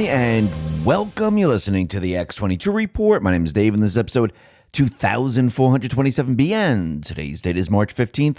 everybody, and welcome. You're listening to the X22 Report. My name is Dave, and this is episode 2427B, and today's date is March 15th,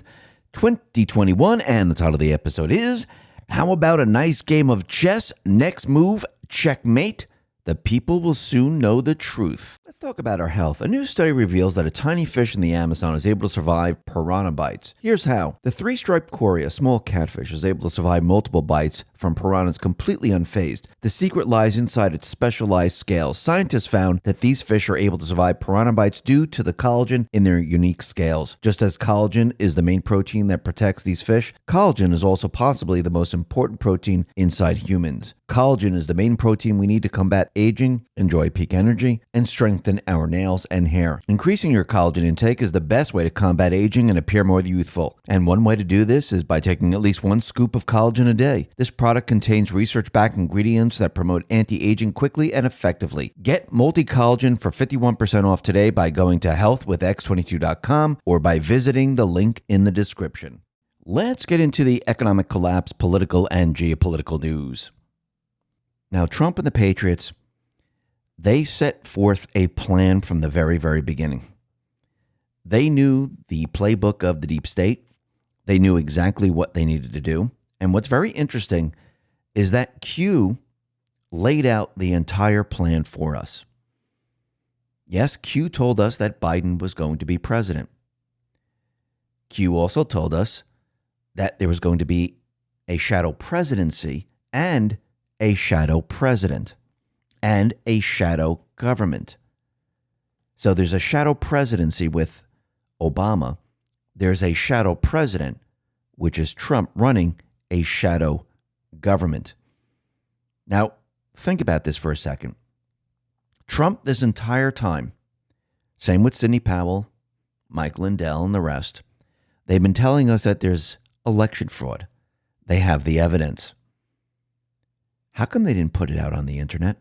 2021, and the title of the episode is, How About a Nice Game of Chess? Next Move, Checkmate. The people will soon know the truth. Let's talk about our health. A new study reveals that a tiny fish in the Amazon is able to survive piranha bites. Here's how. The three-striped cory, a small catfish, is able to survive multiple bites from piranhas completely unfazed. The secret lies inside its specialized scales. Scientists found that these fish are able to survive piranha bites due to the collagen in their unique scales. Just as collagen is the main protein that protects these fish, collagen is also possibly the most important protein inside humans. Collagen is the main protein we need to combat aging, enjoy peak energy, and strengthen our nails and hair. Increasing your collagen intake is the best way to combat aging and appear more youthful. And one way to do this is by taking at least one scoop of collagen a day. This product contains research-backed ingredients that promote anti-aging quickly and effectively. Get multi-collagen for 51% off today by going to healthwithx22.com or by visiting the link in the description. Let's get into the economic collapse, political, and geopolitical news. Now, Trump and the Patriots, they set forth a plan from the very, very beginning. They knew the playbook of the deep state. They knew exactly what they needed to do. And what's very interesting is that Q laid out the entire plan for us. Yes, Q told us that Biden was going to be president. Q also told us that there was going to be a shadow presidency and a shadow president and a shadow government. So there's a shadow presidency with Obama. There's a shadow president, which is Trump, running a shadow government. Now, think about this for a second. Trump, this entire time, same with Sidney Powell, Mike Lindell, and the rest, they've been telling us that there's election fraud. They have the evidence. How come they didn't put it out on the internet?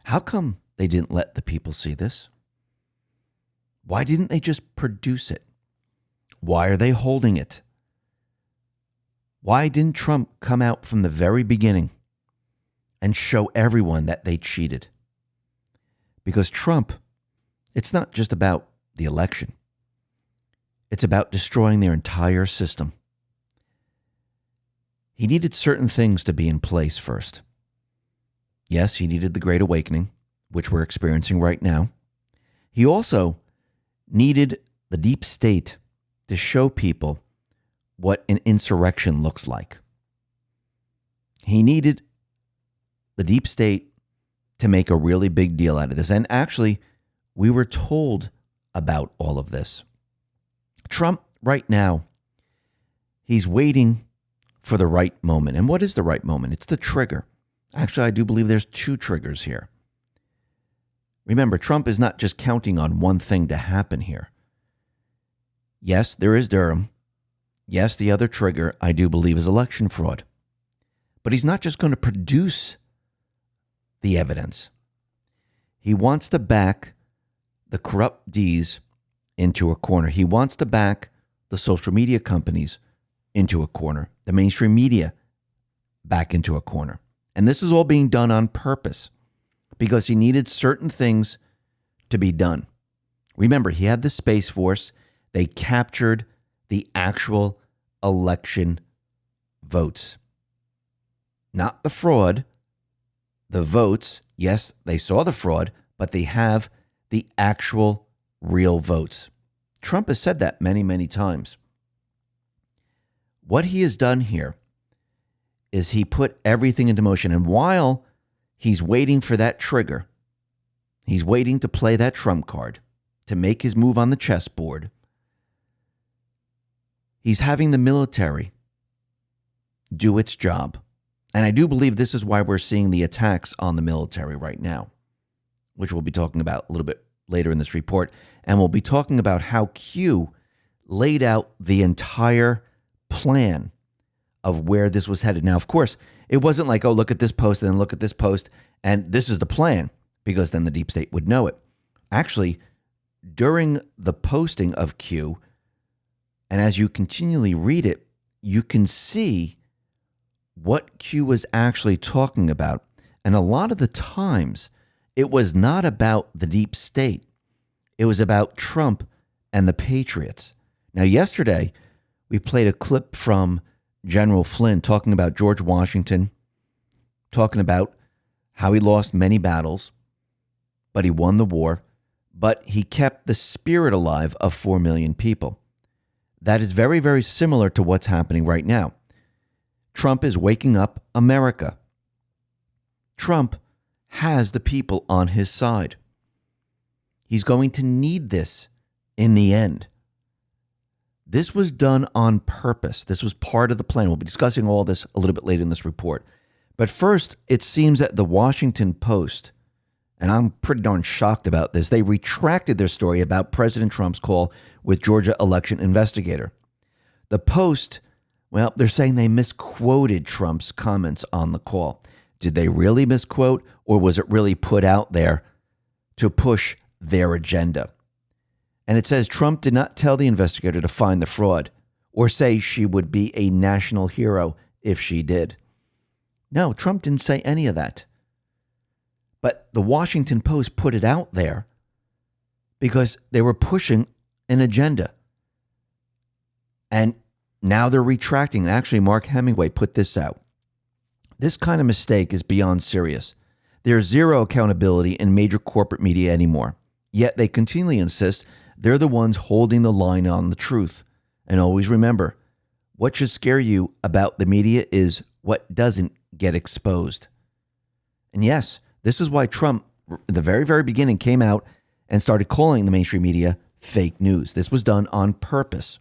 How come they didn't let the people see this? Why didn't they just produce it? Why are they holding it? Why didn't Trump come out from the very beginning and show everyone that they cheated? Because Trump, it's not just about the election. It's about destroying their entire system. He needed certain things to be in place first. Yes, he needed the Great Awakening, which we're experiencing right now. He also needed the deep state to show people what an insurrection looks like. He needed the deep state to make a really big deal out of this. And actually, we were told about all of this. Trump, right now, he's waiting for the right moment. And what is the right moment? It's the trigger. Actually, I do believe there's two triggers here. Remember, Trump is not just counting on one thing to happen here. Yes, there is Durham. Yes, the other trigger, I do believe, is election fraud. But he's not just going to produce the evidence. He wants to back the corrupt Ds into a corner. He wants to back the social media companies into a corner, the mainstream media back into a corner. And this is all being done on purpose because he needed certain things to be done. Remember, he had the Space Force. They captured the actual election votes. Not the fraud, the votes. Yes, they saw the fraud, but they have the actual real votes. Trump has said that many, many times. What he has done here is he put everything into motion. And while he's waiting for that trigger, he's waiting to play that trump card, to make his move on the chessboard, he's having the military do its job. And I do believe this is why we're seeing the attacks on the military right now, which we'll be talking about a little bit later in this report. And we'll be talking about how Q laid out the entire plan of where this was headed. Now, of course, it wasn't like, oh, look at this post and then look at this post, and this is the plan, because then the deep state would know it. Actually, during the posting of Q, and as you continually read it, you can see what Q was actually talking about. And a lot of the times, it was not about the deep state. It was about Trump and the Patriots. Now, yesterday, we played a clip from General Flynn talking about George Washington, talking about how he lost many battles, but he won the war, but he kept the spirit alive of 4 million people. That is very, very similar to what's happening right now. Trump is waking up America. Trump has the people on his side. He's going to need this in the end. This was done on purpose. This was part of the plan. We'll be discussing all this a little bit later in this report. But first, it seems that the Washington Post, and I'm pretty darn shocked about this, they retracted their story about President Trump's call with Georgia election investigator. The Post, well, they're saying they misquoted Trump's comments on the call. Did they really misquote, or was it really put out there to push their agenda? And it says Trump did not tell the investigator to find the fraud or say she would be a national hero if she did. No, Trump didn't say any of that. But the Washington Post put it out there because they were pushing an agenda. And now they're retracting. And actually, Mark Hemingway put this out. This kind of mistake is beyond serious. There's zero accountability in major corporate media anymore. Yet they continually insist they're the ones holding the line on the truth. And always remember, what should scare you about the media is what doesn't get exposed. And yes, this is why Trump, at the very, very beginning, came out and started calling the mainstream media fake news. This was done on purpose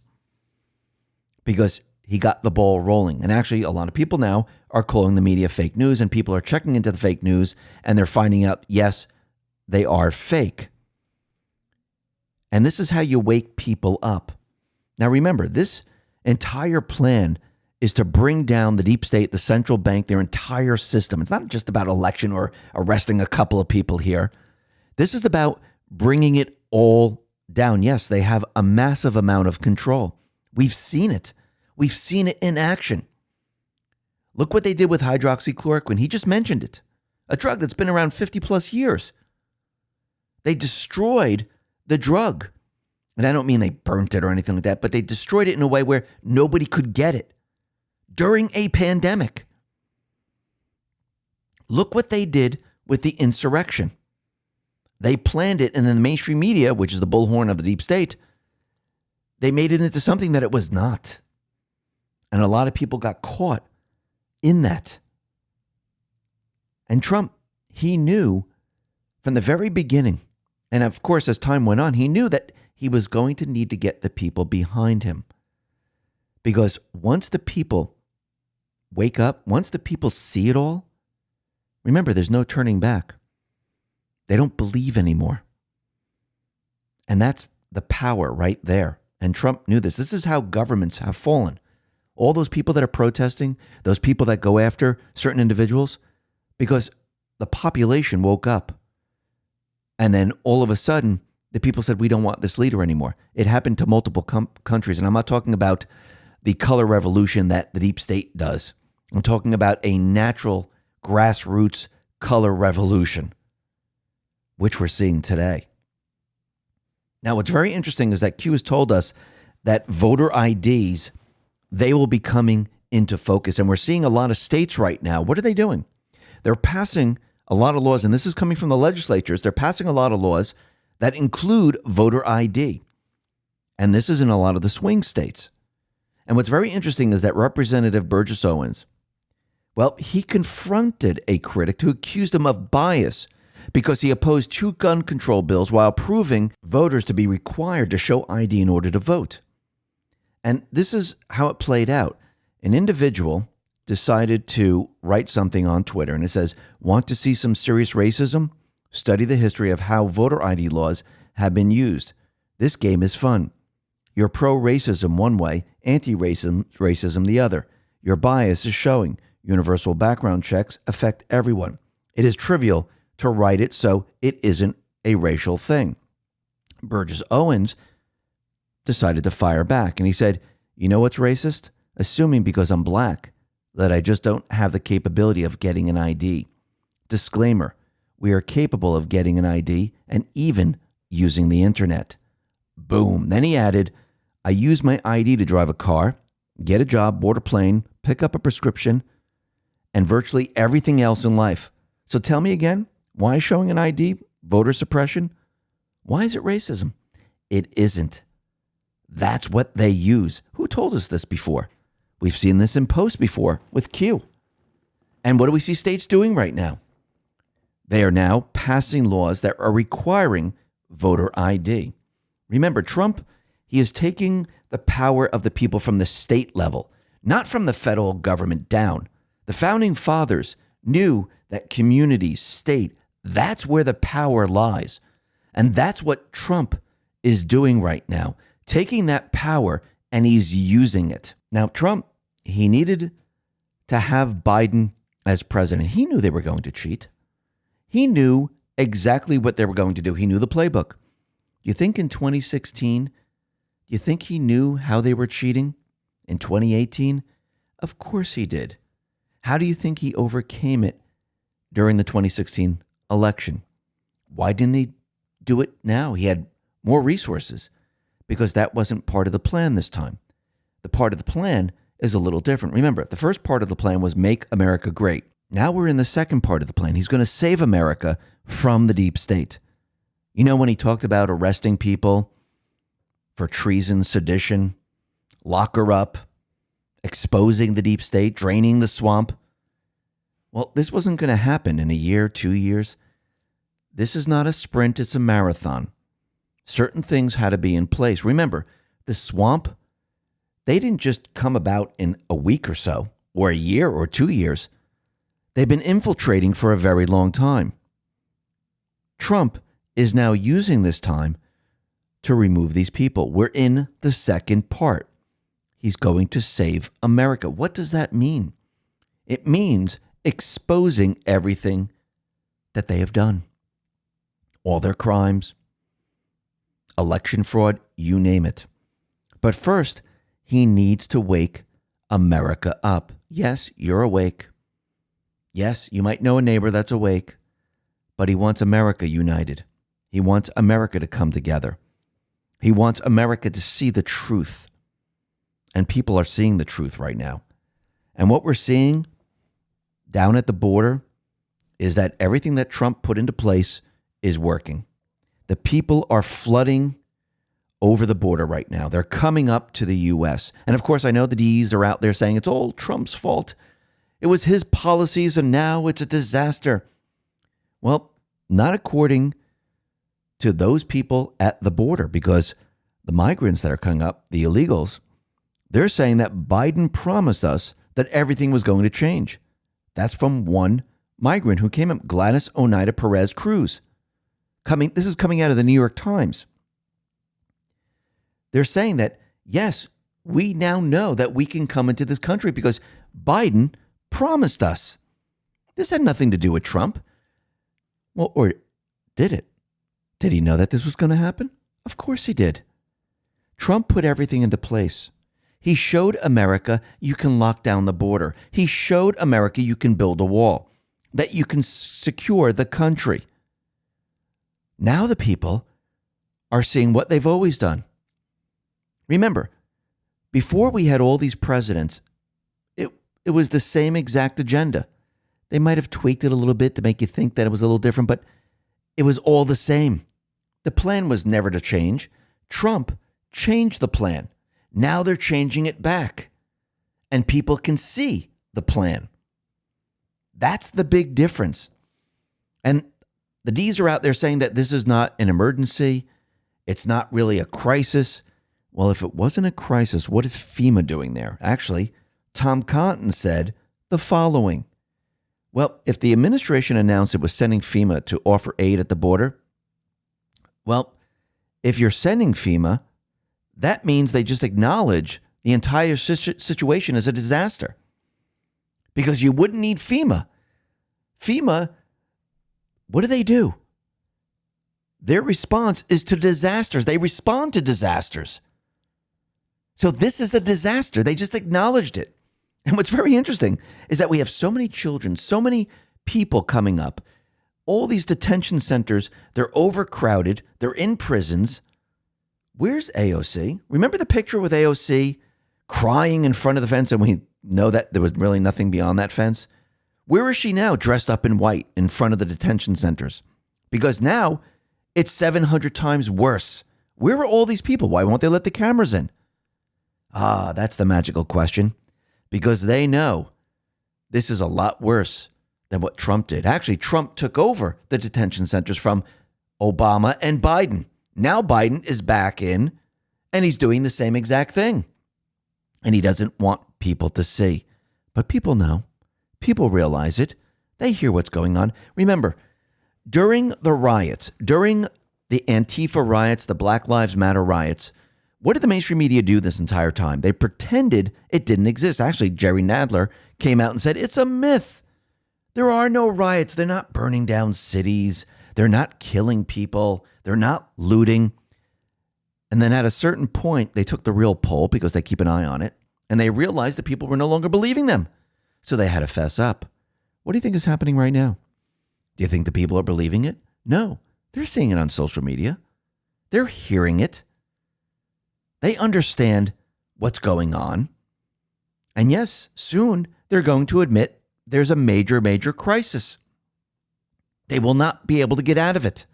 because he got the ball rolling. And actually, a lot of people now are calling the media fake news, and people are checking into the fake news, and they're finding out, yes, they are fake. And this is how you wake people up. Now, remember, this entire plan is to bring down the deep state, the central bank, their entire system. It's not just about election or arresting a couple of people here. This is about bringing it all down. Yes, they have a massive amount of control. We've seen it. We've seen it in action. Look what they did with hydroxychloroquine. He just mentioned it. A drug that's been around 50 plus years. They destroyed the drug. And I don't mean they burnt it or anything like that, but they destroyed it in a way where nobody could get it during a pandemic. Look what they did with the insurrection. They planned it, and then the mainstream media, which is the bullhorn of the deep state, they made it into something that it was not. And a lot of people got caught in that. And Trump, he knew from the very beginning, and of course, as time went on, he knew that he was going to need to get the people behind him. Because once the people wake up, once the people see it all, remember, there's no turning back. They don't believe anymore. And that's the power right there. And Trump knew this. This is how governments have fallen. All those people that are protesting, those people that go after certain individuals, because the population woke up. And then all of a sudden, the people said, we don't want this leader anymore. It happened to multiple countries. And I'm not talking about the color revolution that the deep state does. I'm talking about a natural grassroots color revolution, which we're seeing today. Now, what's very interesting is that Q has told us that voter IDs, they will be coming into focus. And we're seeing a lot of states right now. What are they doing? They're passing a lot of laws, and this is coming from the legislatures. They're passing a lot of laws that include voter ID. And this is in a lot of the swing states. And what's very interesting is that Representative Burgess Owens, well, he confronted a critic who accused him of bias because he opposed 2 gun control bills while proving voters to be required to show ID in order to vote. And this is how it played out. An individual decided to write something on Twitter, and it says, want to see some serious racism? Study the history of how voter ID laws have been used. This game is fun. You're pro-racism one way, anti-racism the other. Your bias is showing. Universal background checks affect everyone. It is trivial to write it so it isn't a racial thing. Burgess Owens decided to fire back, and he said, you know what's racist? Assuming because I'm black that I just don't have the capability of getting an ID. Disclaimer, we are capable of getting an ID and even using the internet. Boom. Then he added, I use my ID to drive a car, get a job, board a plane, pick up a prescription, and virtually everything else in life. So tell me again, why is showing an ID voter suppression? Why is it racism? It isn't. That's what they use. Who told us this before? We've seen this in posts before with Q. And what do we see states doing right now? They are now passing laws that are requiring voter ID. Remember, Trump, he is taking the power of the people from the state level, not from the federal government down. The founding fathers knew that community, state, that's where the power lies. And that's what Trump is doing right now, taking that power and he's using it. Now, Trump, he needed to have Biden as president. He knew they were going to cheat. He knew exactly what they were going to do. He knew the playbook. You think in 2016, you think he knew how they were cheating in 2018? Of course he did. How do you think he overcame it during the 2016 election? Why didn't he do it now? He had more resources because that wasn't part of the plan this time. The part of the plan is a little different. Remember, the first part of the plan was make America great. Now we're in the second part of the plan. He's going to save America from the deep state. You know, when he talked about arresting people for treason, sedition, lock her up, exposing the deep state, draining the swamp. Well, this wasn't going to happen in a year, 2 years. This is not a sprint, it's a marathon. Certain things had to be in place. Remember, the swamp, they didn't just come about in a week or so, or a year or 2 years. They've been infiltrating for a very long time. Trump is now using this time to remove these people. We're in the second part. He's going to save America. What does that mean? It means exposing everything that they have done. All their crimes, election fraud, you name it. But first, he needs to wake America up. Yes, you're awake. Yes, you might know a neighbor that's awake, but he wants America united. He wants America to come together. He wants America to see the truth. And people are seeing the truth right now. And what we're seeing down at the border is that everything that Trump put into place is working. The people are flooding over the border right now. They're coming up to the U.S. And of course, I know the D's are out there saying it's all Trump's fault. It was his policies and now it's a disaster. Well, not according to those people at the border, because the migrants that are coming up, the illegals, they're saying that Biden promised us that everything was going to change. That's from one migrant who came up, Gladys Oneida Perez Cruz. This is coming out of the New York Times. They're saying that, yes, we now know that we can come into this country because Biden promised us. This had nothing to do with Trump. Well, or did it? Did he know that this was going to happen? Of course he did. Trump put everything into place. He showed America you can lock down the border. He showed America you can build a wall, that you can secure the country. Now the people are seeing what they've always done. Remember, before we had all these presidents, it was the same exact agenda. They might have tweaked it a little bit to make you think that it was a little different, but it was all the same. The plan was never to change. Trump changed the plan. Now they're changing it back. And people can see the plan. That's the big difference. And the D's are out there saying that this is not an emergency. It's not really a crisis. Well, if it wasn't a crisis, what is FEMA doing there? Actually, Tom Cotton said the following. Well, if the administration announced it was sending FEMA to offer aid at the border, well, if you're sending FEMA, that means they just acknowledge the entire situation as a disaster. Because you wouldn't need FEMA. FEMA, what do? Their response is to disasters. They respond to disasters. So this is a disaster. They just acknowledged it. And what's very interesting is that we have so many children, so many people coming up. All these detention centers, they're overcrowded. They're in prisons. Where's AOC? Remember the picture with AOC crying in front of the fence, and we know that there was really nothing beyond that fence? Where is she now, dressed up in white in front of the detention centers? Because now it's 700 times worse. Where are all these people? Why won't they let the cameras in? That's the magical question. Because they know this is a lot worse than what Trump did. Actually, Trump took over the detention centers from Obama and Biden. Now Biden is back in, and he's doing the same exact thing. And he doesn't want people to see. But people know. People realize it. They hear what's going on. Remember, during the riots, during the Antifa riots, the Black Lives Matter riots, what did the mainstream media do this entire time? They pretended it didn't exist. Actually, Jerry Nadler came out and said, it's a myth. There are no riots. They're not burning down cities. They're not killing people. They're not looting. And then at a certain point, they took the real poll because they keep an eye on it. And they realized that people were no longer believing them. So they had to fess up. What do you think is happening right now? Do you think the people are believing it? No. They're seeing it on social media. They're hearing it. They understand what's going on. And yes, soon they're going to admit there's a major, major crisis. They will not be able to get out of it.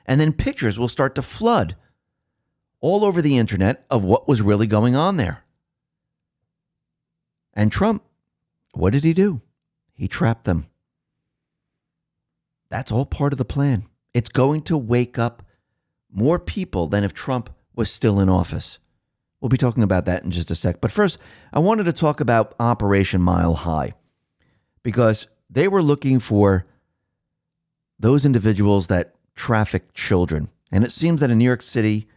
And then pictures will start to flood all over the internet of what was really going on there. And Trump, what did he do? He trapped them. That's all part of the plan. It's going to wake up more people than if Trump was still in office. We'll be talking about that in just a sec. But first, I wanted to talk about Operation Mile High, because they were looking for those individuals that traffic children. And it seems that a New York City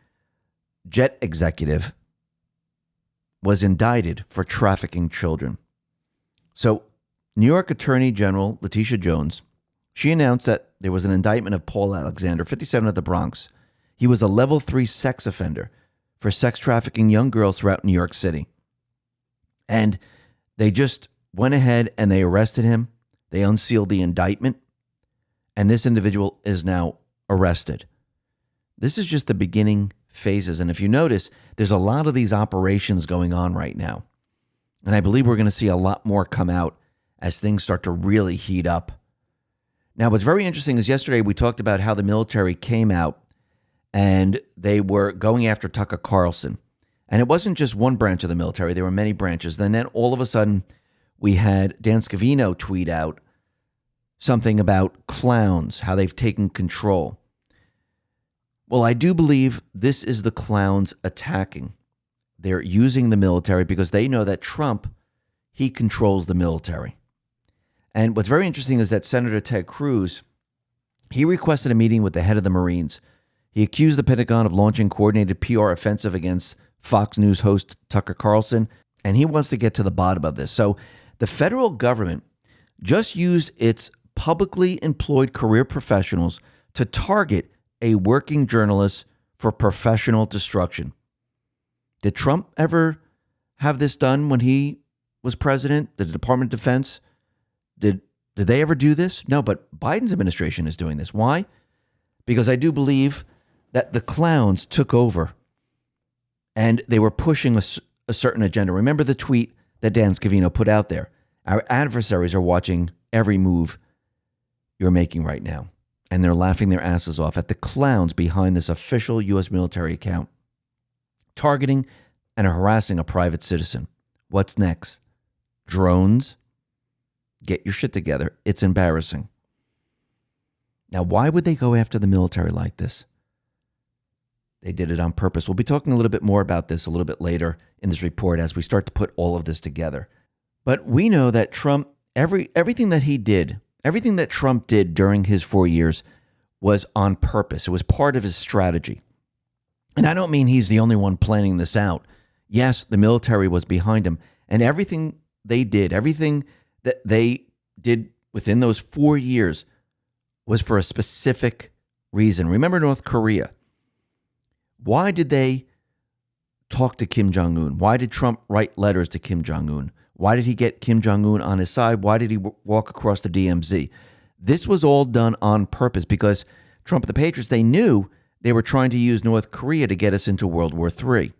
jet executive was indicted for trafficking children. So New York Attorney General Letitia Jones, she announced that there was an indictment of Paul Alexander, 57 of the Bronx. He was a level 3 sex offender for sex trafficking young girls throughout New York City. And they just went ahead and they arrested him. They unsealed the indictment. And this individual is now arrested. This is just the beginning phases. And if you notice, there's a lot of these operations going on right now. And I believe we're going to see a lot more come out as things start to really heat up. Now, what's very interesting is yesterday we talked about how the military came out and they were going after Tucker Carlson. And it wasn't just one branch of the military. There were many branches. And then all of a sudden, we had Dan Scavino tweet out something about clowns, how they've taken control. Well, I do believe this is the clowns attacking. They're using the military because they know that Trump, he controls the military. And what's very interesting is that Senator Ted Cruz, he requested a meeting with the head of the Marines. He accused the Pentagon of launching coordinated PR offensive against Fox News host Tucker Carlson, and he wants to get to the bottom of this. So the federal government just used its publicly employed career professionals to target a working journalist for professional destruction. Did Trump ever have this done when he was president? The Department of Defense? Did they ever do this? No, but Biden's administration is doing this. Why? Because I do believe that the clowns took over and they were pushing a certain agenda. Remember the tweet that Dan Scavino put out there? Our adversaries are watching every move you're making right now, and they're laughing their asses off at the clowns behind this official U.S. military account, targeting and harassing a private citizen. What's next? Drones? Get your shit together. It's embarrassing. Now, why would they go after the military like this? They did it on purpose. We'll be talking a little bit more about this a little bit later in this report as we start to put all of this together. But we know that Trump, everything that he did, everything that Trump did during his 4 years was on purpose. It was part of his strategy. And I don't mean he's the only one planning this out. Yes, the military was behind him. And everything they did, everything that they did within those 4 years was for a specific reason. Remember North Korea. Why did they talk to Kim Jong-un? Why did Trump write letters to Kim Jong-un? Why did he get Kim Jong-un on his side? Why did he walk across the DMZ? This was all done on purpose because Trump and the Patriots, they knew they were trying to use North Korea to get us into World War III.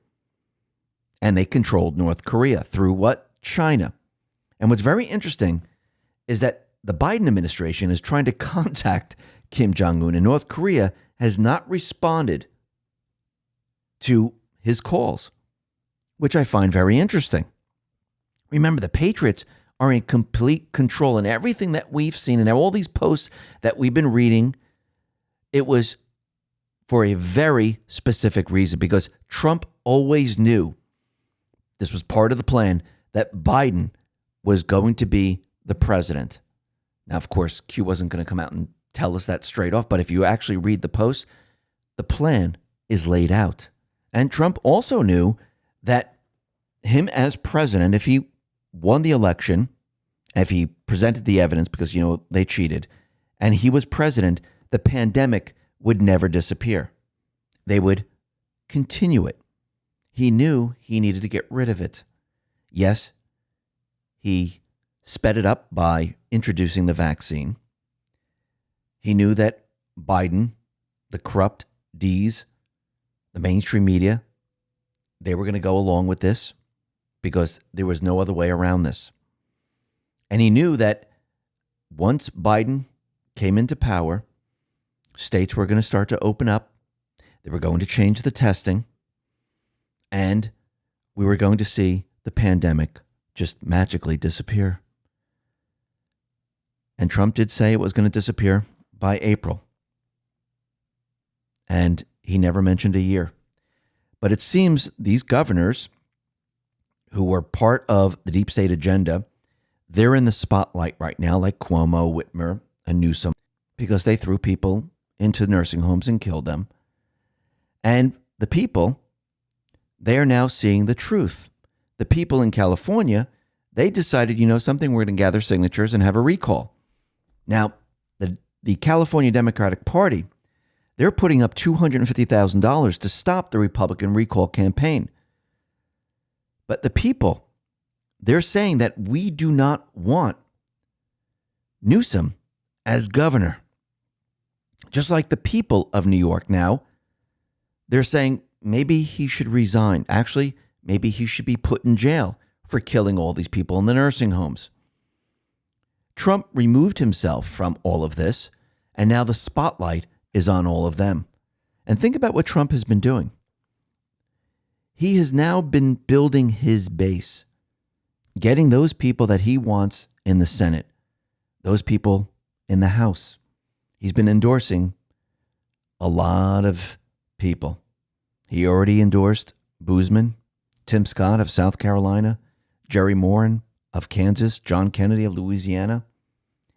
And they controlled North Korea through what? China. And what's very interesting is that the Biden administration is trying to contact Kim Jong-un, and North Korea has not responded to his calls, which I find very interesting. Remember, the Patriots are in complete control, and everything that we've seen and all these posts that we've been reading, it was for a very specific reason, because Trump always knew this was part of the plan that Biden was going to be the president. Now, of course, Q wasn't going to come out and tell us that straight off, but if you actually read the post, the plan is laid out. And Trump also knew that him as president, if he won the election, if he presented the evidence, because, they cheated, and he was president, the pandemic would never disappear. They would continue it. He knew he needed to get rid of it. Yes, he sped it up by introducing the vaccine. He knew that Biden, the corrupt D's, the mainstream media, they were going to go along with this because there was no other way around this. And he knew that once Biden came into power, states were going to start to open up. They were going to change the testing. And we were going to see the pandemic just magically disappear. And Trump did say it was going to disappear by April. And he never mentioned a year. But it seems these governors who were part of the deep state agenda, they're in the spotlight right now, like Cuomo, Whitmer, and Newsom, because they threw people into nursing homes and killed them. And the people, they are now seeing the truth. The people in California, they decided, something, we're going to gather signatures and have a recall. Now, the California Democratic Party, they're putting up $250,000 to stop the Republican recall campaign. But the people, they're saying that we do not want Newsom as governor. Just like the people of New York now, they're saying maybe he should resign. Actually, maybe he should be put in jail for killing all these people in the nursing homes. Trump removed himself from all of this, and now the spotlight is on all of them. And think about what Trump has been doing. He has now been building his base, getting those people that he wants in the Senate, those people in the House. He's been endorsing a lot of people. He already endorsed Boozman, Tim Scott of South Carolina, Jerry Moran of Kansas, John Kennedy of Louisiana.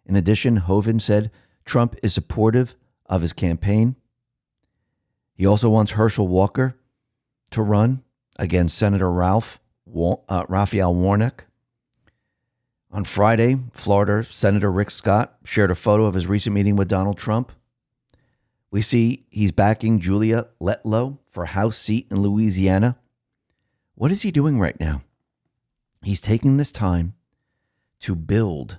In addition, Hoven said Trump is supportive of his campaign. He also wants Herschel Walker to run against Senator Raphael Warnock. On Friday, Florida Senator Rick Scott shared a photo of his recent meeting with Donald Trump. We see he's backing Julia Letlow for a House seat in Louisiana. What is he doing right now? He's taking this time to build.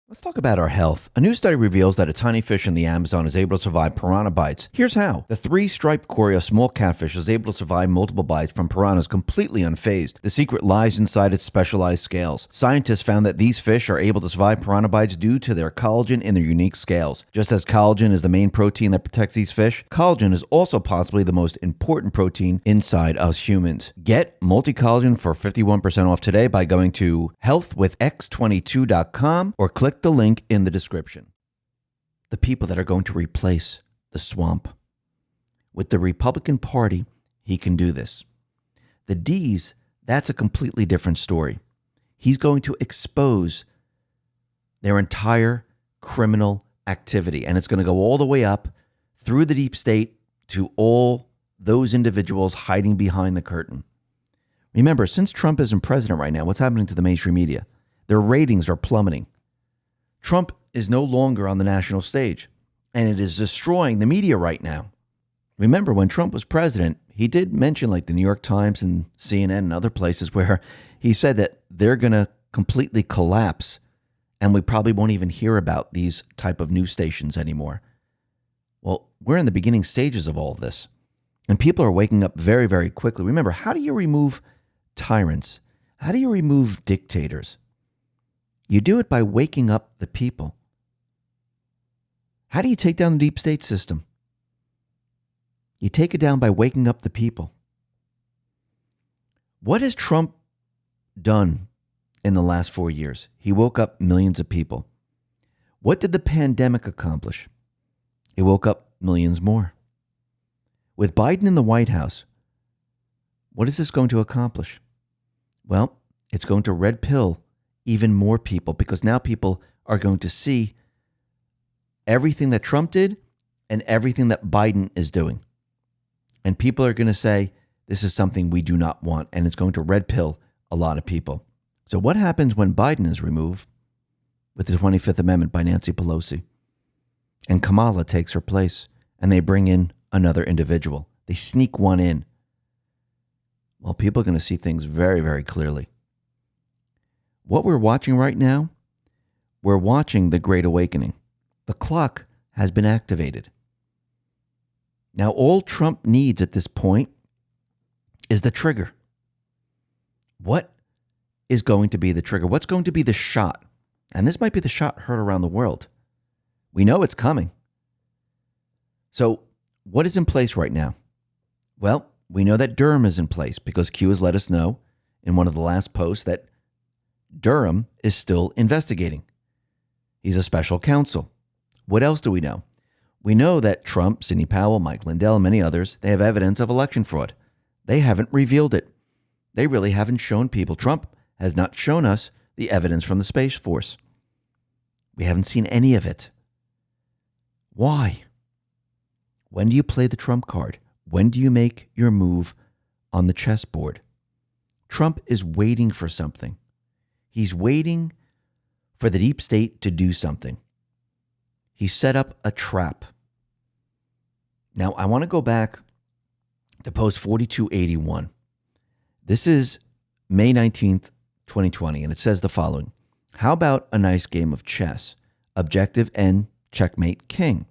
Let's talk about our health. A new study reveals that a tiny fish in the Amazon is able to survive piranha bites. Here's how. The three-striped cory, a small catfish, is able to survive multiple bites from piranhas completely unfazed. The secret lies inside its specialized scales. Scientists found that these fish are able to survive piranha bites due to their collagen in their unique scales. Just as collagen is the main protein that protects these fish, collagen is also possibly the most important protein inside us humans. Get multi-collagen for 51% off today by going to healthwithx22.com or click the link in the description. The people that are going to replace the swamp. With the Republican Party, he can do this. The D's, that's a completely different story. He's going to expose their entire criminal activity, and it's going to go all the way up through the deep state to all those individuals hiding behind the curtain. Remember, since Trump isn't president right now, what's happening to the mainstream media? Their ratings are plummeting. Trump is no longer on the national stage, and it is destroying the media right now. Remember, when Trump was president, he did mention like the New York Times and CNN and other places where he said that they're going to completely collapse and we probably won't even hear about these type of news stations anymore. Well, we're in the beginning stages of all of this, and people are waking up very, very quickly. Remember, how do you remove tyrants? How do you remove dictators? You do it by waking up the people. How do you take down the deep state system? You take it down by waking up the people. What has Trump done in the last 4 years? He woke up millions of people. What did the pandemic accomplish? It woke up millions more. With Biden in the White House, what is this going to accomplish? Well, it's going to red pill even more people, because now people are going to see everything that Trump did and everything that Biden is doing. And people are going to say, this is something we do not want, and it's going to red pill a lot of people. So what happens when Biden is removed with the 25th Amendment by Nancy Pelosi and Kamala takes her place and they bring in another individual? They sneak one in. Well, people are going to see things very, very clearly. What we're watching right now, we're watching the Great Awakening. The clock has been activated. Now, all Trump needs at this point is the trigger. What is going to be the trigger? What's going to be the shot? And this might be the shot heard around the world. We know it's coming. So what is in place right now? Well, we know that Durham is in place because Q has let us know in one of the last posts that Durham is still investigating. He's a special counsel. What else do we know? We know that Trump, Sidney Powell, Mike Lindell, and many others, they have evidence of election fraud. They haven't revealed it. They really haven't shown people. Trump has not shown us the evidence from the Space Force. We haven't seen any of it. Why? When do you play the Trump card? When do you make your move on the chessboard? Trump is waiting for something. He's waiting for the deep state to do something. He set up a trap. Now, I want to go back to post 4281. This is May 19th, 2020, and it says the following. How about a nice game of chess? Objective N, checkmate king.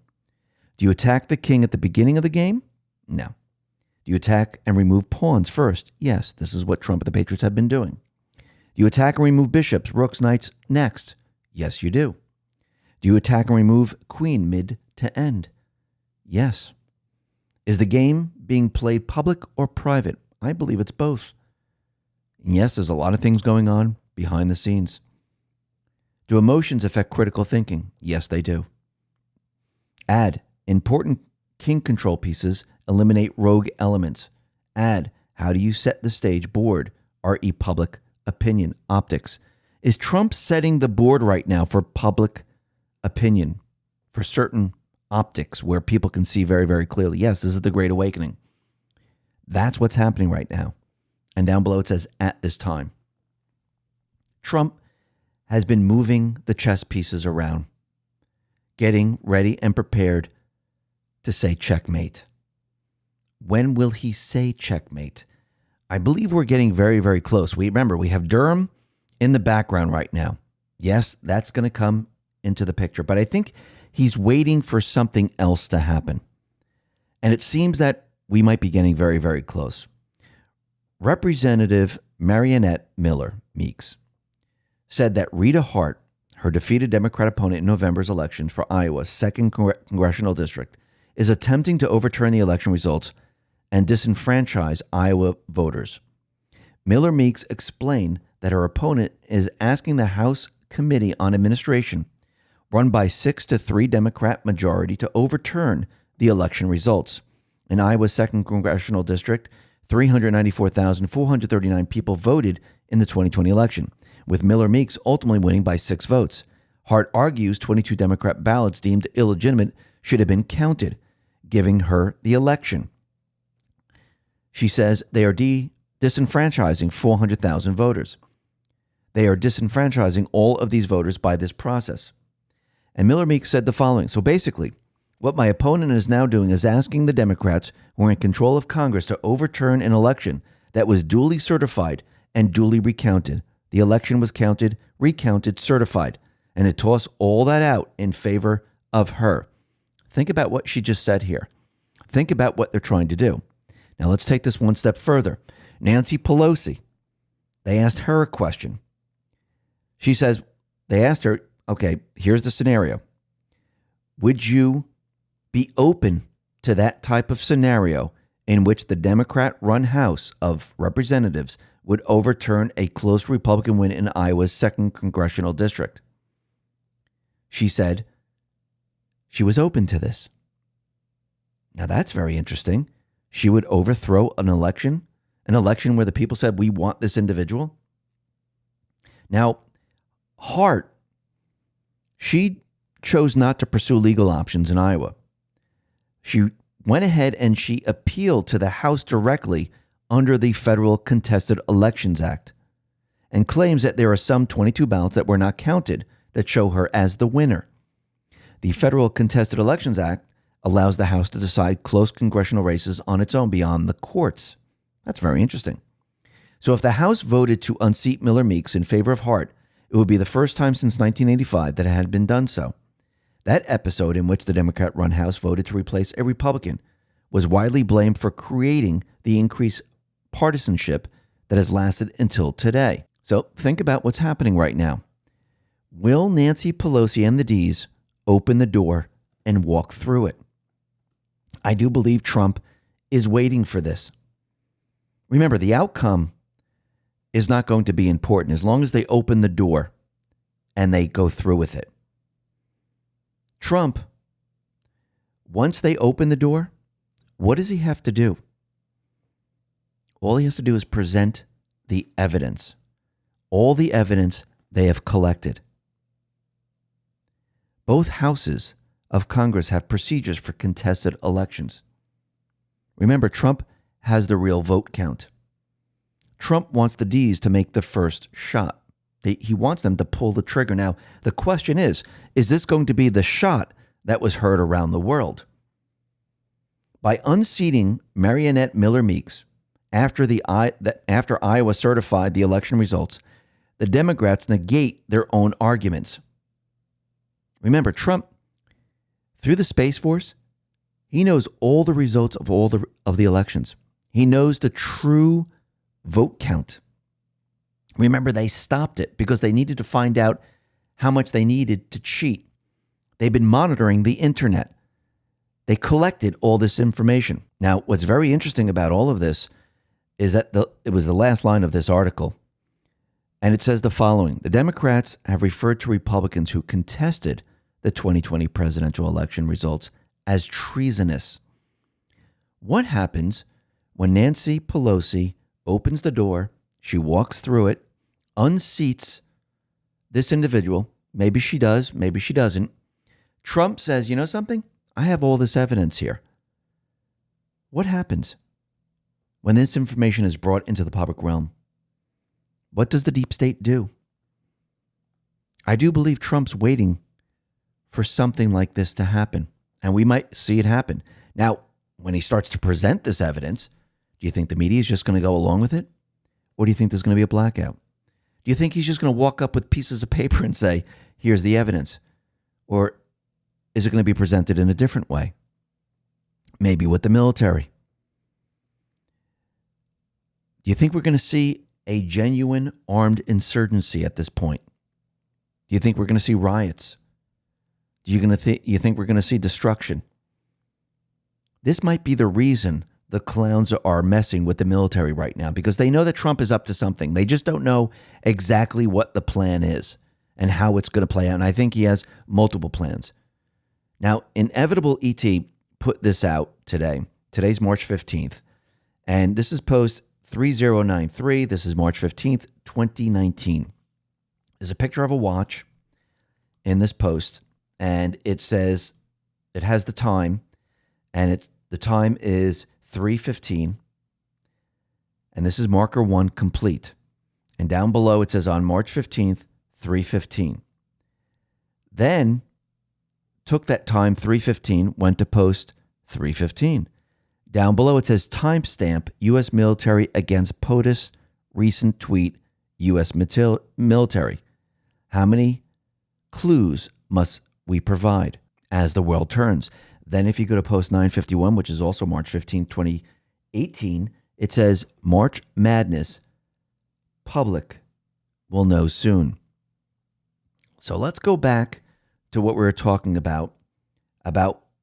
Do you attack the king at the beginning of the game? No. Do you attack and remove pawns first? Yes, this is what Trump and the Patriots have been doing. Do you attack and remove bishops, rooks, knights next? Yes, you do. Do you attack and remove queen mid to end? Yes. Is the game being played public or private? I believe it's both. And yes, there's a lot of things going on behind the scenes. Do emotions affect critical thinking? Yes, they do. Add important king control pieces, eliminate rogue elements. Add how do you set the stage board, re public opinion, optics. Is Trump setting the board right now for public opinion, for certain optics where people can see very, very clearly? Yes, this is the Great Awakening. That's what's happening right now. And down below it says, at this time. Trump has been moving the chess pieces around, getting ready and prepared to say checkmate. When will he say checkmate? I believe we're getting very, very close. We have Durham in the background right now. Yes, that's going to come into the picture, but I think he's waiting for something else to happen. And it seems that we might be getting very, very close. Representative Mariannette Miller Meeks said that Rita Hart, her defeated Democrat opponent in November's elections for Iowa's 2nd Congressional District, is attempting to overturn the election results and disenfranchise Iowa voters. Miller Meeks explained that her opponent is asking the House Committee on Administration, run by 6-3 Democrat majority, to overturn the election results. In Iowa's 2nd Congressional District, 394,439 people voted in the 2020 election, with Miller Meeks ultimately winning by 6 votes. Hart argues 22 Democrat ballots deemed illegitimate should have been counted, giving her the election. She says they are disenfranchising 400,000 voters. They are disenfranchising all of these voters by this process. And Miller Meeks said the following. So basically, what my opponent is now doing is asking the Democrats who are in control of Congress to overturn an election that was duly certified and duly recounted. The election was counted, recounted, certified. and to toss all that out in favor of her. Think about what she just said here. Think about what they're trying to do. Now let's take this one step further. Nancy Pelosi, they asked her a question. She says, they asked her, okay, here's the scenario. Would you be open to that type of scenario in which the Democrat-run House of Representatives would overturn a close Republican win in Iowa's 2nd congressional district? She said she was open to this. Now that's very interesting. She would overthrow an election where the people said, we want this individual. Now, Hart, she chose not to pursue legal options in Iowa. She went ahead and she appealed to the House directly under the Federal Contested Elections Act and claims that there are some 22 ballots that were not counted that show her as the winner. The Federal Contested Elections Act allows the House to decide close congressional races on its own beyond the courts. That's very interesting. So if the House voted to unseat Miller Meeks in favor of Hart, it would be the first time since 1985 that it had been done so. That episode in which the Democrat-run House voted to replace a Republican was widely blamed for creating the increased partisanship that has lasted until today. So think about what's happening right now. Will Nancy Pelosi and the D's open the door and walk through it? I do believe Trump is waiting for this. Remember, the outcome is not going to be important as long as they open the door and they go through with it. Trump, once they open the door, what does he have to do? All he has to do is present the evidence. All the evidence they have collected. Both houses of Congress have procedures for contested elections. Remember, Trump has the real vote count. Trump wants the D's to make the first shot. He wants them to pull the trigger. Now, the question is this going to be the shot that was heard around the world? By unseating Marionette Miller Meeks after Iowa certified the election results, the Democrats negate their own arguments. Remember, Trump, through the Space Force, he knows all the results of all of the elections. He knows the true vote count. Remember, they stopped it because they needed to find out how much they needed to cheat. They've been monitoring the internet. They collected all this information. Now, what's very interesting about all of this is that it was the last line of this article. And it says the following: the Democrats have referred to Republicans who contested the 2020 presidential election results as treasonous. What happens when Nancy Pelosi opens the door, she walks through it, unseats this individual? Maybe she does, maybe she doesn't. Trump says, you know something? I have all this evidence here. What happens when this information is brought into the public realm? What does the deep state do? I do believe Trump's waiting for something like this to happen, and we might see it happen. Now, when he starts to present this evidence, do you think the media is just going to go along with it? Or do you think there's going to be a blackout? Do you think he's just going to walk up with pieces of paper and say, here's the evidence? Or is it going to be presented in a different way? Maybe with the military. Do you think we're going to see a genuine armed insurgency at this point? Do you think we're going to see riots? Do you think we're going to see destruction? This might be the reason the clowns are messing with the military right now, because they know that Trump is up to something. They just don't know exactly what the plan is and how it's going to play out. And I think he has multiple plans. Now, Inevitable ET put this out today. Today's March 15th. And this is post 3093. This is March 15th, 2019. There's a picture of a watch in this post, and it says it has the time, and the time is 3:15, and this is marker 1 complete. And down below it says on March 15th, 3:15. Then took that time 3:15, went to post 3:15. Down below it says timestamp U.S. military against POTUS recent tweet U.S. military. How many clues must we provide as the world turns? Then if you go to post 951, which is also March 15, 2018, it says March Madness, public will know soon. So let's go back to what we were talking about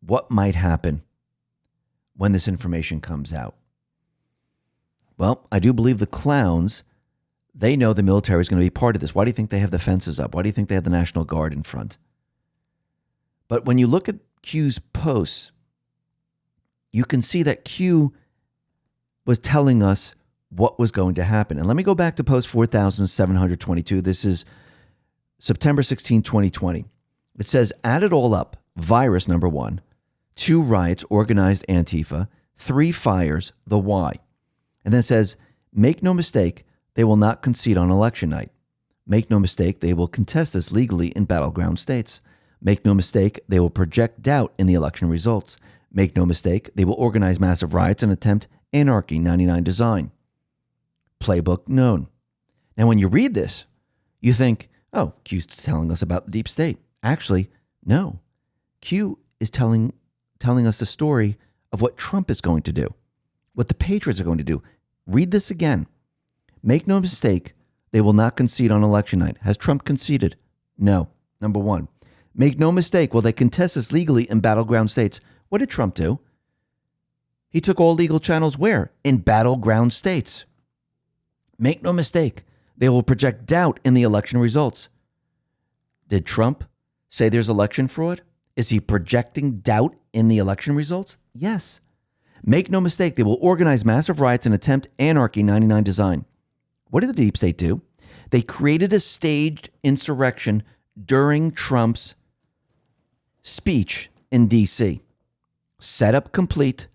what might happen when this information comes out. Well, I do believe the clowns, they know the military is going to be part of this. Why do you think they have the fences up? Why do you think they have the National Guard in front? But when you look at Q's posts, you can see that Q was telling us what was going to happen. And let me go back to post 4,722. This is September 16, 2020. It says, add it all up, virus number 1, 2 riots, organized Antifa, 3 fires, the why. And then it says, make no mistake, they will not concede on election night. Make no mistake, they will contest this legally in battleground states. Make no mistake, they will project doubt in the election results. Make no mistake, they will organize massive riots and attempt anarchy 99 design. Playbook known. Now, when you read this, you think, oh, Q's telling us about the deep state. Actually, no. Q is telling us the story of what Trump is going to do, what the Patriots are going to do. Read this again. Make no mistake, they will not concede on election night. Has Trump conceded? No. Number 1. Make no mistake, will they contest this legally in battleground states? What did Trump do? He took all legal channels where? In battleground states. Make no mistake, they will project doubt in the election results. Did Trump say there's election fraud? Is he projecting doubt in the election results? Yes. Make no mistake, they will organize massive riots and attempt anarchy 99 design. What did the deep state do? They created a staged insurrection during Trump's speech in D.C. Setup complete.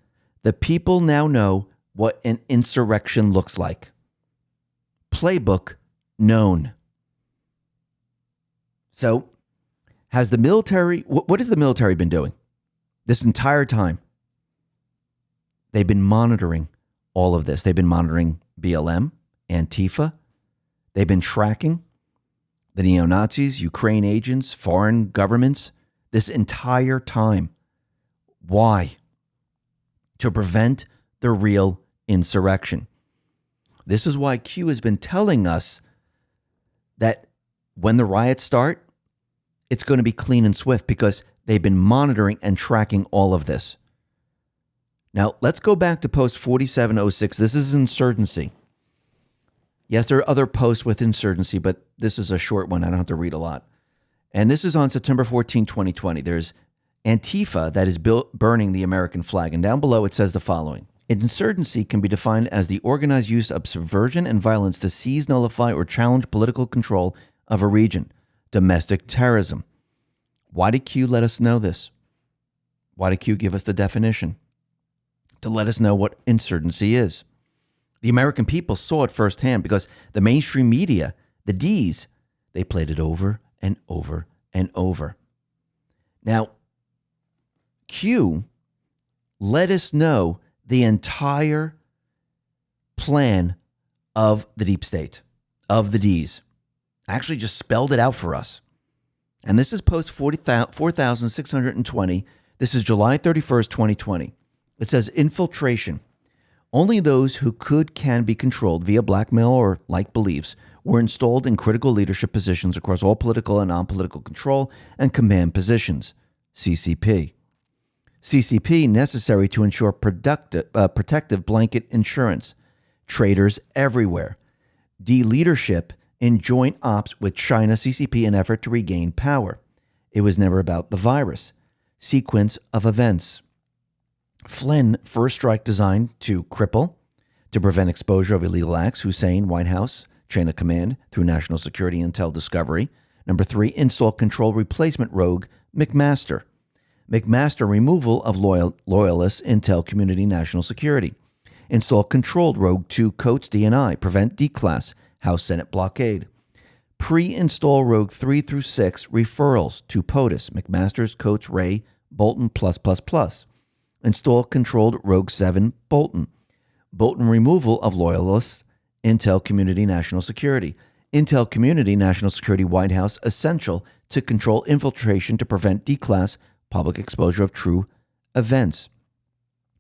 The people now know what an insurrection looks like. Playbook known. So, has the military, what has the military been doing this entire time? They've been monitoring all of this. They've been monitoring BLM, Antifa. They've been tracking the neo-Nazis, Ukraine agents, foreign governments this entire time. Why? To prevent the real insurrection. This is why Q has been telling us that when the riots start, it's going to be clean and swift because they've been monitoring and tracking all of this. Now, let's go back to post 4706. This is insurgency. Yes, there are other posts with insurgency, but this is a short one. I don't have to read a lot. And this is on September 14, 2020. There's Antifa that is burning the American flag. And down below it says the following. Insurgency can be defined as the organized use of subversion and violence to seize, nullify, or challenge political control of a region. Domestic terrorism. Why did Q let us know this? Why did Q give us the definition? To let us know what insurgency is. The American people saw it firsthand because the mainstream media, the D's, they played it over and over and over. Now, Q let us know the entire plan of the deep state, of the D's. Actually just spelled it out for us. And this is post 4,620. This is July 31st, 2020. It says infiltration. Only those who can be controlled via blackmail or like beliefs were installed in critical leadership positions across all political and non-political control and command positions. CCP. CCP necessary to ensure protective blanket insurance. Traitors everywhere. D leadership in joint ops with China CCP in effort to regain power. It was never about the virus. Sequence of events. Flynn first strike designed to cripple, to prevent exposure of illegal acts. Hussein, White House, chain of command through national security intel discovery. Number 3, install control replacement rogue McMaster. McMaster removal of loyalists intel community national security. Install controlled rogue 2 Coates DNI, prevent D-class, House Senate blockade. Pre-install rogue 3 through 6 referrals to POTUS, McMaster's, Coates, Ray, Bolton, +++. Install controlled rogue 7 Bolton. Bolton removal of loyalists, Intel Community National Security. Intel Community National Security White House essential to control infiltration to prevent declass public exposure of true events.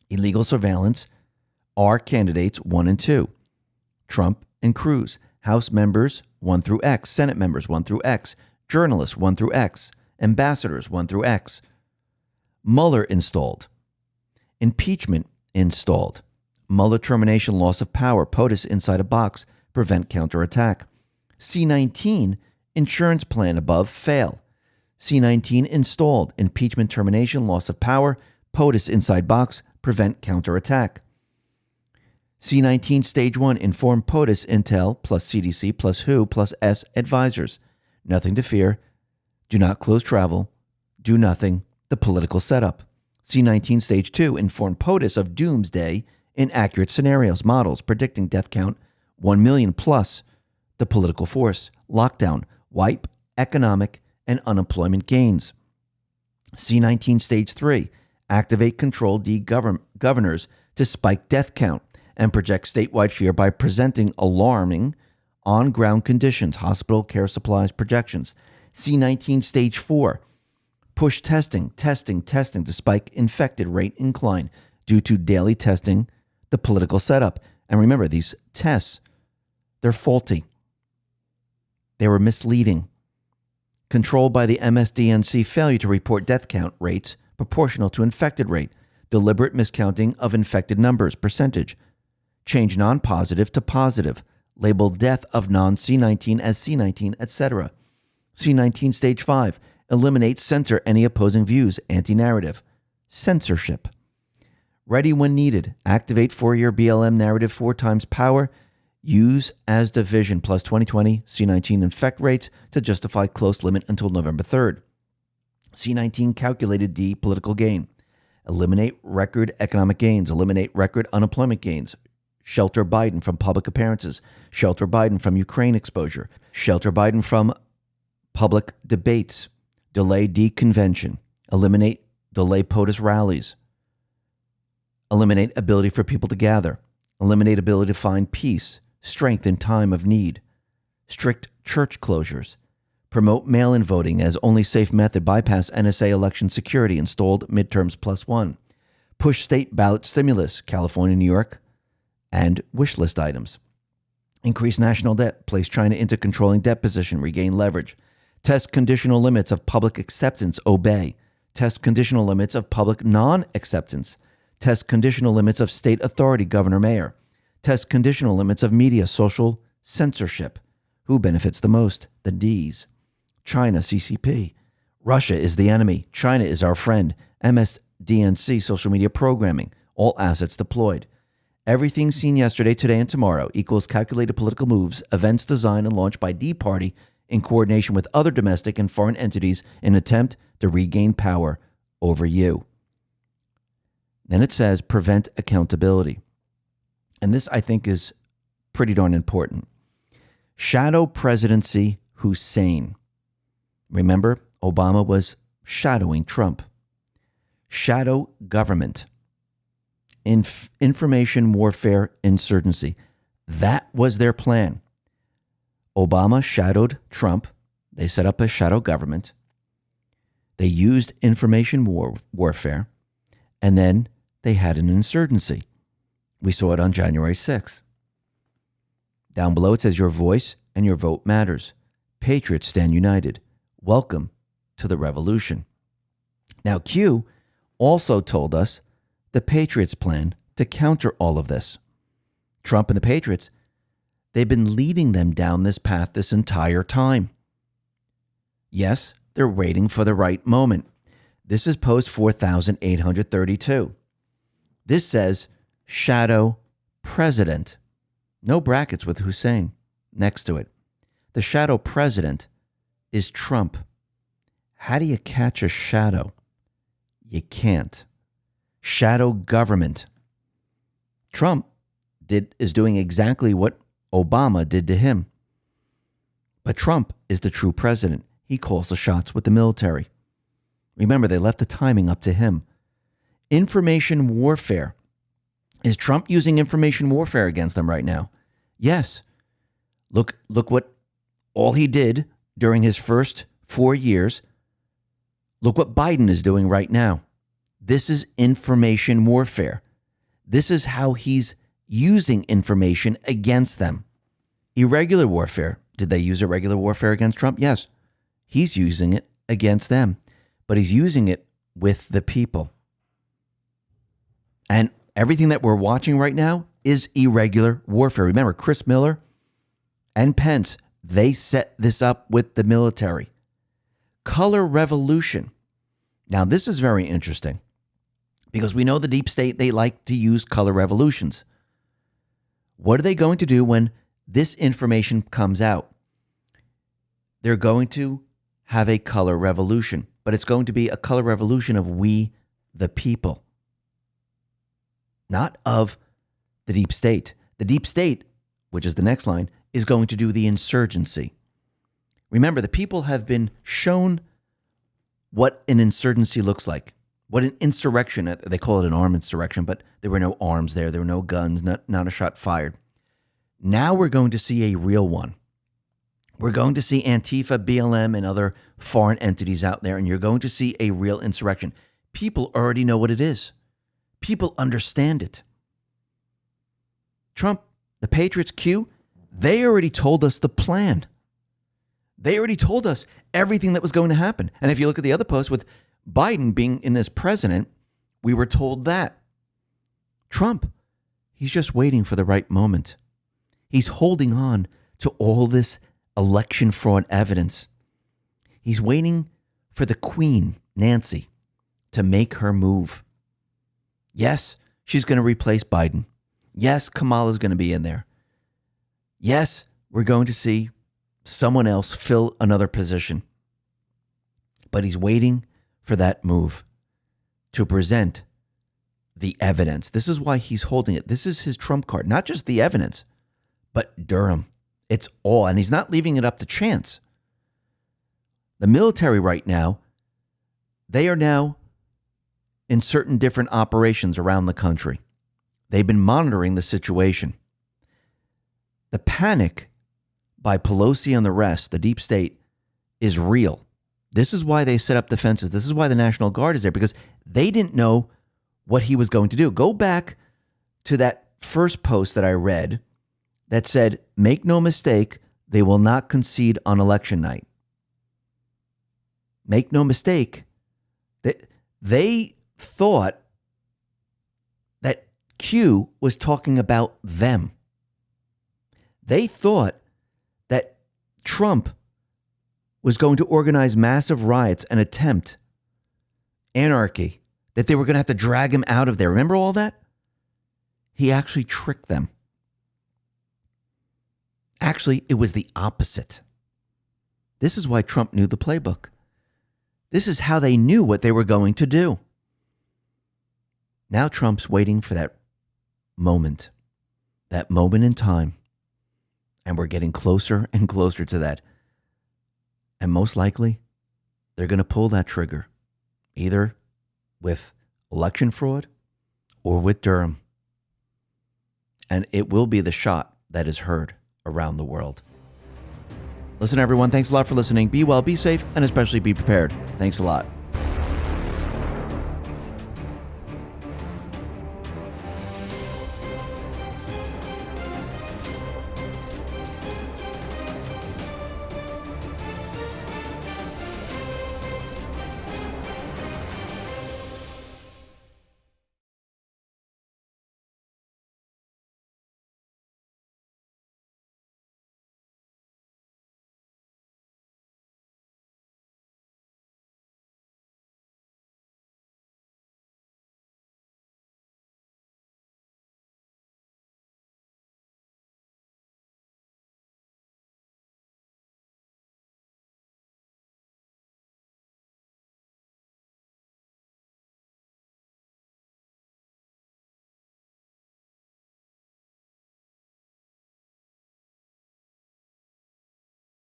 Illegal surveillance are candidates 1 and 2. Trump and Cruz. House members 1 through X. Senate members 1 through X. Journalists 1 through X. Ambassadors 1 through X. Mueller installed. Impeachment installed. Mueller termination, loss of power, POTUS inside a box, prevent counterattack. C-19 insurance plan above, fail. C-19 installed. Impeachment termination, loss of power, POTUS inside box, prevent counterattack. C-19 stage 1 inform POTUS intel plus CDC plus WHO plus S advisors. Nothing to fear. Do not close travel. Do nothing. The political setup. C-19 stage 2 inform POTUS of doomsday inaccurate scenarios, models predicting death count 1 million plus. The political force. Lockdown. Wipe economic and unemployment gains. C-19 stage 3 activate Control D governors to spike death count and project statewide fear by presenting alarming on-ground conditions, hospital care supplies projections. C-19 stage 4 push testing to spike infected rate incline due to daily testing, the political setup. And remember, these tests, they're faulty. They were misleading. Controlled by the MSDNC failure to report death count rates proportional to infected rate, deliberate miscounting of infected numbers, percentage, change non-positive to positive, label death of non-C19 as C19, etc. C19 stage 5, eliminate, censor any opposing views, anti-narrative, censorship. Ready when needed, activate 4-year BLM narrative 4 times power, use as division plus 2020 C19 infect rates to justify close limit until November 3rd. C19 calculated D political gain. Eliminate record economic gains. Eliminate record unemployment gains. Shelter Biden from public appearances. Shelter Biden from Ukraine exposure. Shelter Biden from public debates. Delay D convention. Eliminate delay POTUS rallies. Eliminate ability for people to gather. Eliminate ability to find peace, strength in time of need. Strict church closures. Promote mail-in voting as only safe method. Bypass NSA election security. Installed midterms +1. Push state ballot stimulus. California, New York, and wish list items. Increase national debt. Place China into controlling debt position. Regain leverage. Test conditional limits of public acceptance. Obey. Test conditional limits of public non-acceptance. Test conditional limits of state authority. Governor, mayor. Test conditional limits of media. Social censorship. Who benefits the most? The D's. China, CCP. Russia is the enemy. China is our friend. MSDNC, social media programming. All assets deployed. Everything seen yesterday, today, and tomorrow equals calculated political moves, events designed and launched by D Party in coordination with other domestic and foreign entities in an attempt to regain power over you. Then it says prevent accountability. And this, I think, is pretty darn important. Shadow presidency Hussein. Remember, Obama was shadowing Trump. Shadow government. Information warfare insurgency. That was their plan. Obama shadowed Trump. They set up a shadow government. They used information warfare. And then they had an insurgency. We saw it on January 6th. Down below it says your voice and your vote matters. Patriots stand united. Welcome to the revolution. Now, Q also told us the Patriots' plan to counter all of this. Trump and the Patriots, they've been leading them down this path this entire time. Yes, they're waiting for the right moment. This is post 4832. This says shadow president. No brackets with Hussein next to it. The shadow president is Trump. How do you catch a shadow? You can't. Shadow government. Trump is doing exactly what Obama did to him. But Trump is the true president. He calls the shots with the military. Remember, they left the timing up to him. Information warfare. Is Trump using information warfare against them right now? Yes. Look what all he did during his first 4 years. Look what Biden is doing right now. This is information warfare. This is how he's using information against them. Irregular warfare. Did they use irregular warfare against Trump? Yes. He's using it against them, but he's using it with the people. And everything that we're watching right now is irregular warfare. Remember, Chris Miller and Pence, they set this up with the military. Color revolution. Now, this is very interesting because we know the deep state, they like to use color revolutions. What are they going to do when this information comes out? They're going to have a color revolution, but it's going to be a color revolution of we, the people, not of the deep state. The deep state, which is the next line, is going to do the insurgency. Remember, the people have been shown what an insurgency looks like, what an insurrection, they call it an armed insurrection, but there were no arms there. There were no guns, not a shot fired. Now we're going to see a real one. We're going to see Antifa, BLM, and other foreign entities out there, and you're going to see a real insurrection. People already know what it is. People understand it. Trump, the Patriots, Q, they already told us the plan. They already told us everything that was going to happen. And if you look at the other post with Biden being in as president, we were told that. Trump, he's just waiting for the right moment. He's holding on to all this election fraud evidence. He's waiting for the Queen, Nancy, to make her move. Yes, she's going to replace Biden. Yes, Kamala's going to be in there. Yes, we're going to see someone else fill another position. But he's waiting for that move to present the evidence. This is why he's holding it. This is his trump card, not just the evidence, but Durham. It's all, and he's not leaving it up to chance. The military right now, they are now in certain different operations around the country. They've been monitoring the situation. The panic by Pelosi and the rest, the deep state, is real. This is why they set up defenses. This is why the National Guard is there, because they didn't know what he was going to do. Go back to that first post that I read that said, make no mistake, they will not concede on election night. Make no mistake, that they thought that Q was talking about them. They thought that Trump was going to organize massive riots and attempt anarchy, that they were going to have to drag him out of there. Remember all that? He actually tricked them. Actually, it was the opposite. This is why Trump knew the playbook. This is how they knew what they were going to do. Now Trump's waiting for that moment in time. And we're getting closer and closer to that. And most likely, they're going to pull that trigger, either with election fraud or with Durham. And it will be the shot that is heard around the world. Listen, everyone, thanks a lot for listening. Be well, be safe, and especially be prepared. Thanks a lot.